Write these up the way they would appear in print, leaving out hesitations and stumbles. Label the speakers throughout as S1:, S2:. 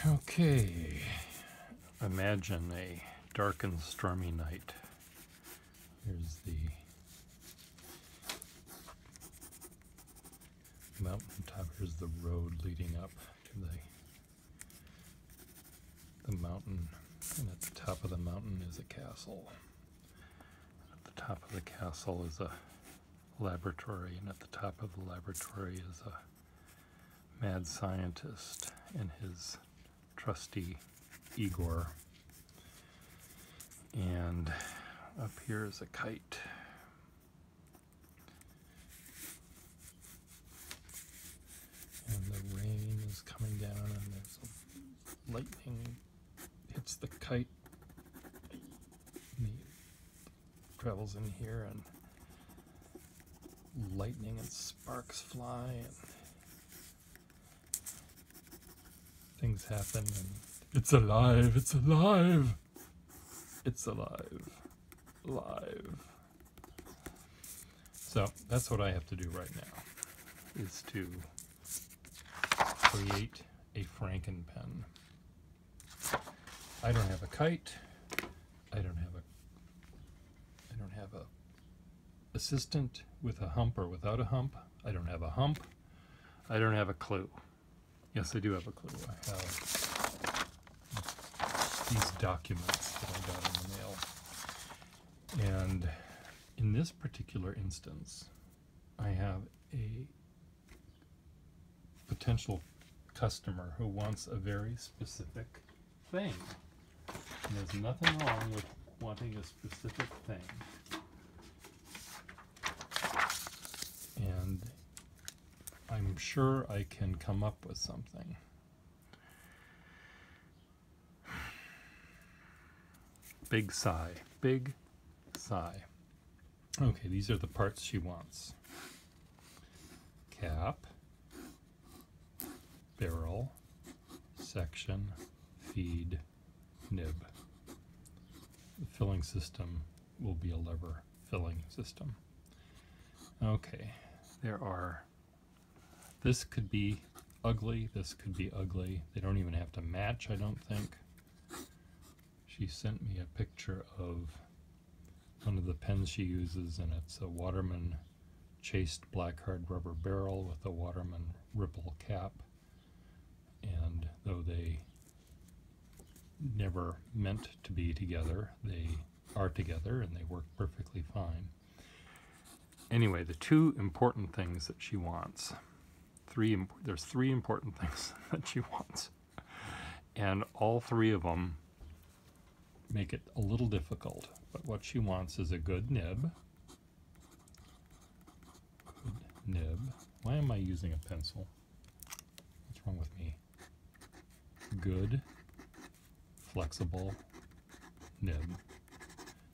S1: Okay, imagine a dark and stormy night. Here's the mountaintop. Here's the road leading up to the mountain, and at the top of the mountain is a castle. At the top of the castle is a laboratory, and at the top of the laboratory is a mad scientist and his trusty Igor. And up here is a kite. And the rain is coming down, and there's a lightning hits the kite. And he travels in here, and lightning and sparks fly, and things happen, and it's alive, it's alive, it's alive, alive. So that's what I have to do right now, is to create a frankenpen. I don't have a kite, I don't have a assistant with a hump or without a hump, I don't have a hump, I don't have a clue. Yes, I do have a clue. I have these documents that I got in the mail. And in this particular instance, I have a potential customer who wants a very specific thing. And there's nothing wrong with wanting a specific thing. And I'm sure I can come up with something. Big sigh. Big sigh. Okay, these are the parts she wants. Cap, barrel, section, feed, nib. The filling system will be a lever filling system. Okay, this could be ugly, this could be ugly. They don't even have to match, I don't think. She sent me a picture of one of the pens she uses, and it's a Waterman chased black hard rubber barrel with a Waterman ripple cap. And though they never meant to be together, they are together and they work perfectly fine. Anyway, the two important things that she wants, there's three important things that she wants, and all three of them make it a little difficult. But what she wants is a good nib. Good nib. Why am I using a pencil? What's wrong with me? Good, flexible nib.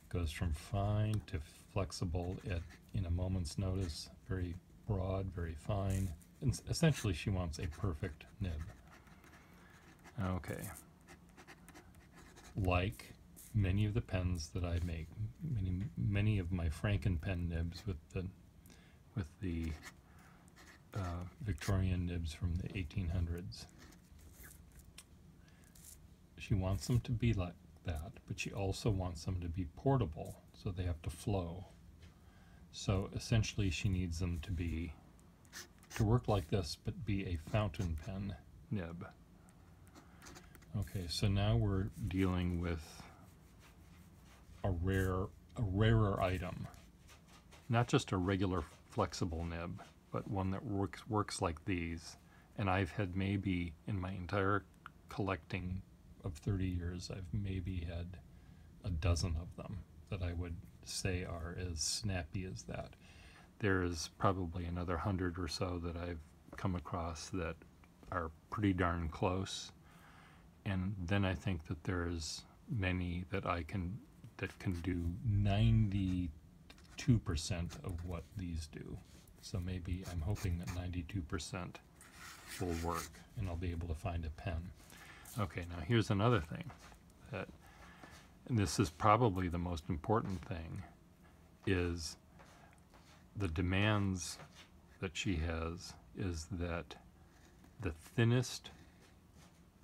S1: Goes from fine to flexible in a moment's notice. Very broad, very fine. And essentially, she wants a perfect nib. Okay. Like many of the pens that I make, many of my frankenpen nibs with the Victorian nibs from the 1800s. She wants them to be like that, but she also wants them to be portable, so they have to flow. So essentially she needs them to work like this, but be a fountain pen nib. Okay, so now we're dealing with a rarer item. Not just a regular flexible nib, but one that works like these. And I've had maybe, in my entire collecting of 30 years, I've maybe had a dozen of them that I would say are as snappy as that. There's probably another 100 or so that I've come across that are pretty darn close. And then I think that there's many that can do 92% of what these do. So maybe I'm hoping that 92% will work, and I'll be able to find a pen. Okay, now here's another thing, and this is probably the most important thing, is the demands that she has is that the thinnest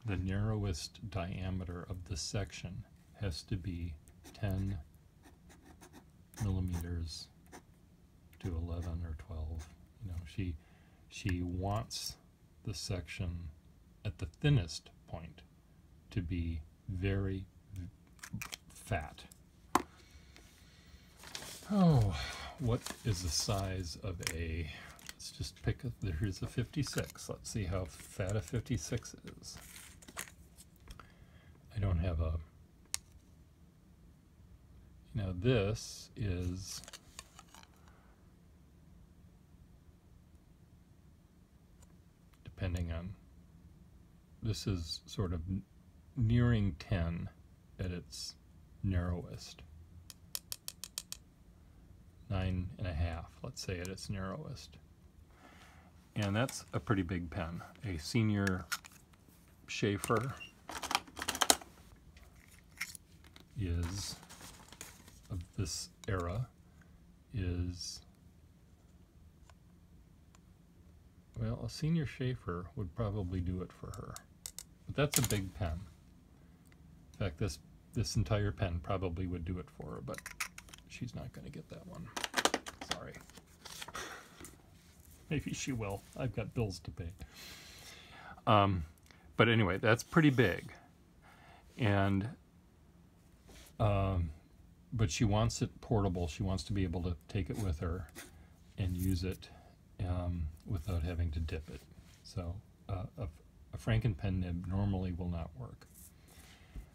S1: the narrowest diameter of the section has to be 10 millimeters to 11 or 12. You know, she wants the section at the thinnest point to be very fat. Oh, what is the size of a, let's just pick a, here's a 56. Let's see how fat a 56 is. I don't have a, now this is, depending on, this is sort of nearing 10 at its narrowest. 9.5, let's say, at its narrowest. And that's a pretty big pen. A senior Schaefer is, of this era, is, well, a senior Schaefer would probably do it for her. But that's a big pen. In fact, this entire pen probably would do it for her, but she's not going to get that one. Sorry. Maybe she will. I've got bills to pay. But anyway, that's pretty big. And but she wants it portable. She wants to be able to take it with her and use it without having to dip it. So a frankenpen nib normally will not work.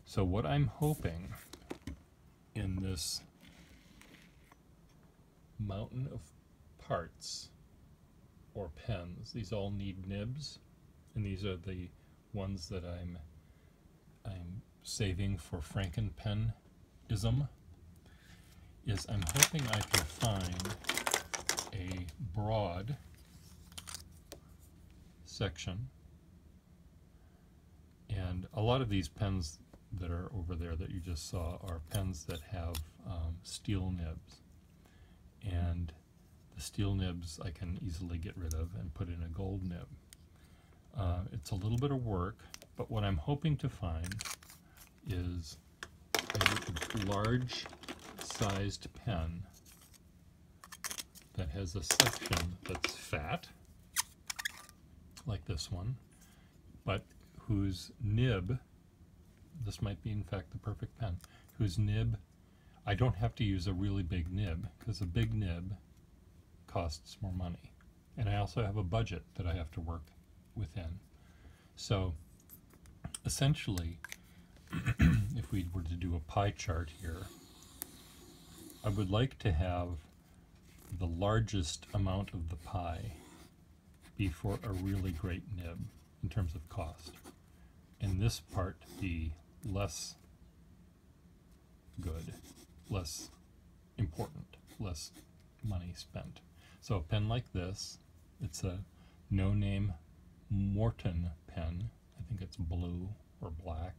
S1: So what I'm hoping in this mountain of parts or pens, these all need nibs, and these are the ones that I'm saving for frankenpenism, is I'm hoping I can find a broad section. And a lot of these pens that are over there that you just saw are pens that have steel nibs. And the steel nibs I can easily get rid of and put in a gold nib. It's a little bit of work, but what I'm hoping to find is a large sized pen that has a section that's fat, like this one, but whose nib, this might be in fact the perfect pen, whose nib, I don't have to use a really big nib, because a big nib costs more money. And I also have a budget that I have to work within. So essentially, if we were to do a pie chart here, I would like to have the largest amount of the pie be for a really great nib in terms of cost, and this part be less good, less important, less money spent. So a pen like this, it's a no-name Morton pen. I think it's blue or black.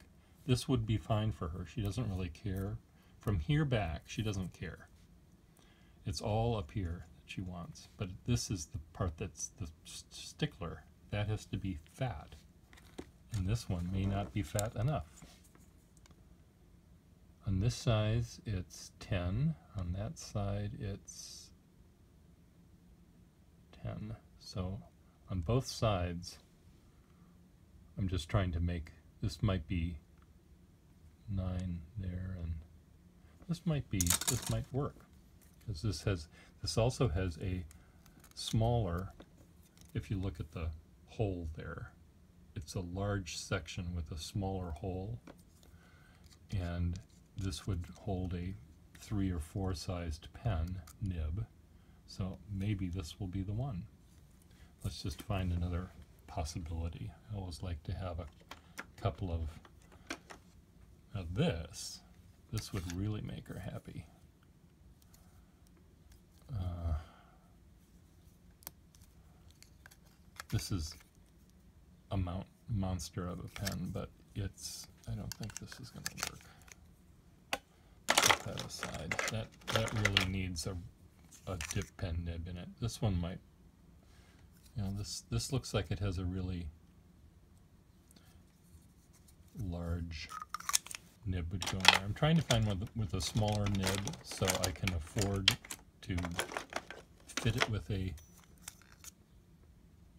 S1: This would be fine for her. She doesn't really care. From here back, she doesn't care. It's all up here that she wants. But this is the part that's the stickler. That has to be fat. And this one may not be fat enough. On this size, it's 10. On that side, it's 10. So on both sides, I'm just trying to make, this might be 9 there, and this might work, because this also has a smaller, if you look at the hole there, it's a large section with a smaller hole, and this would hold a 3 or 4 sized pen nib, so maybe this will be the one. Let's just find another possibility. I always like to have a couple of, now this would really make her happy. This is a monster of a pen, but I don't think this is going to work. Put that aside. That really needs a dip pen nib in it. This one might, you know, this looks like it has a really large nib would go in there. I'm trying to find one with a smaller nib so I can afford to fit it with a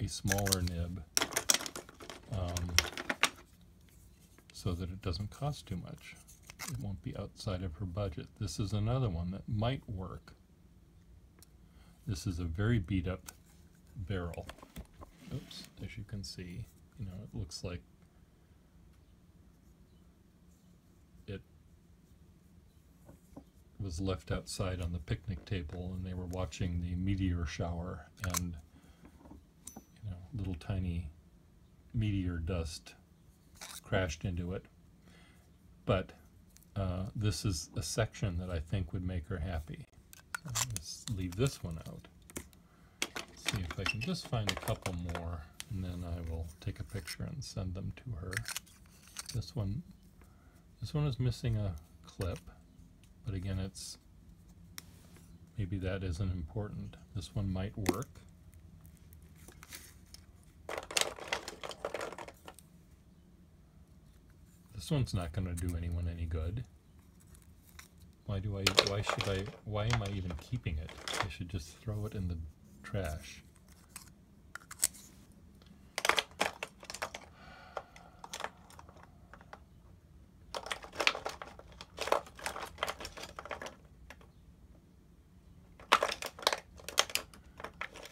S1: smaller nib, so that it doesn't cost too much. It won't be outside of her budget. This is another one that might work. This is a very beat up barrel. Oops, as you can see, you know, it looks like it was left outside on the picnic table and they were watching the meteor shower, and you know, little tiny meteor dust crashed into it. But this is a section that I think would make her happy. So let's leave this one out. See if I can just find a couple more, and then I will take a picture and send them to her. This one is missing a clip, but again, it's maybe that isn't important. This one might work. This one's not going to do anyone any good. Why am I even keeping it? I should just throw it in the trash.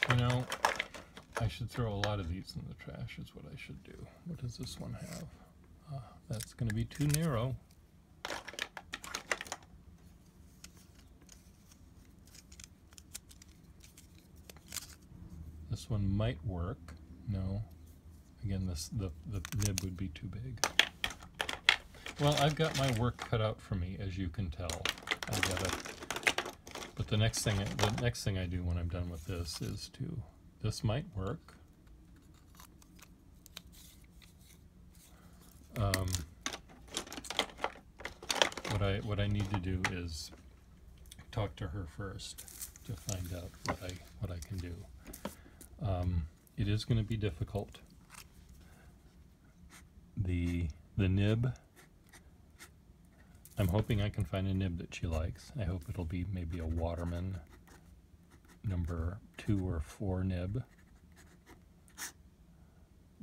S1: You know, I should throw a lot of these in the trash is what I should do. What does this one have? That's going to be too narrow. This one might work. No. Again, the nib would be too big. Well, I've got my work cut out for me, as you can tell. But the next thing I do when I'm done with this is this might work. What I need to do is talk to her first to find out what I can do. It is going to be difficult. The nib, I'm hoping I can find a nib that she likes. I hope it'll be maybe a Waterman number 2 or 4 nib,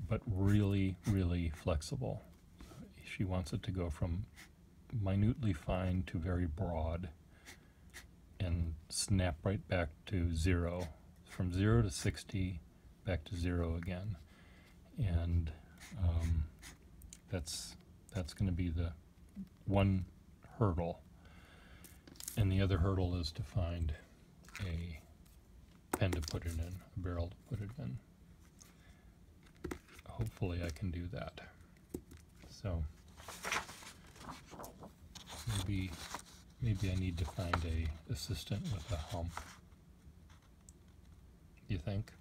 S1: but really, really flexible. She wants it to go from minutely fine to very broad and snap right back to 0. From 0 to 60, back to 0 again. And that's going to be the one hurdle. And the other hurdle is to find a pen to put it in, a barrel to put it in. Hopefully I can do that. So maybe I need to find a assistant with a hump. You think?